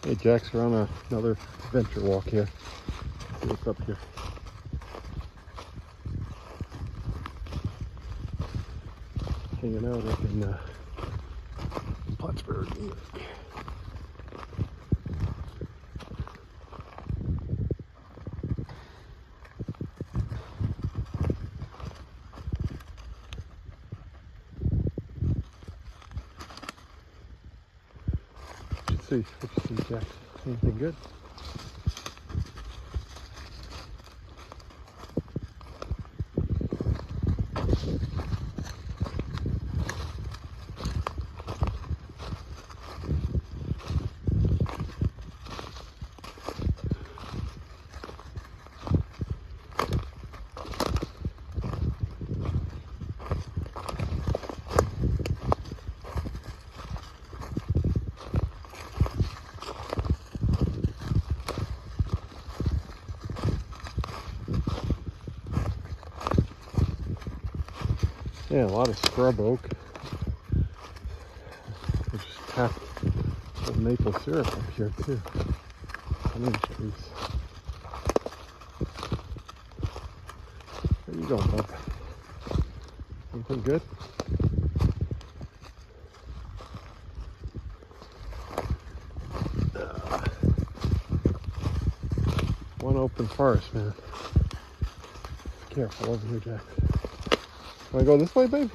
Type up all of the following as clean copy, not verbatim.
Hey, Jax, we're on another adventure walk here. See what's up here. Hanging out up in Plattsburgh, New York. What you see, Jax? Anything good? Yeah, a lot of scrub oak. We just tapped some maple syrup up here too. Onion trees. Where you going, bub? Anything good? One open forest, man. Careful over here, Jax. Want to go this way, babe?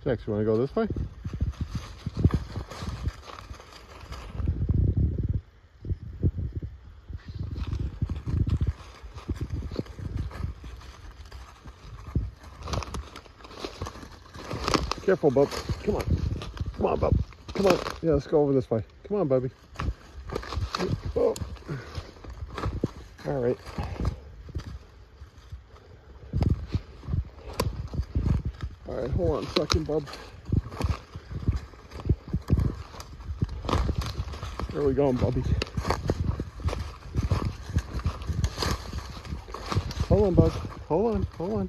Jax, you want to go this way? Careful, bub. Come on. Come on, bub. Come on. Yeah, let's go over this way. Come on, baby. Oh. All right. All right, hold on a second, bub. Where are we going, Bubby? Hold on, bub. Hold on.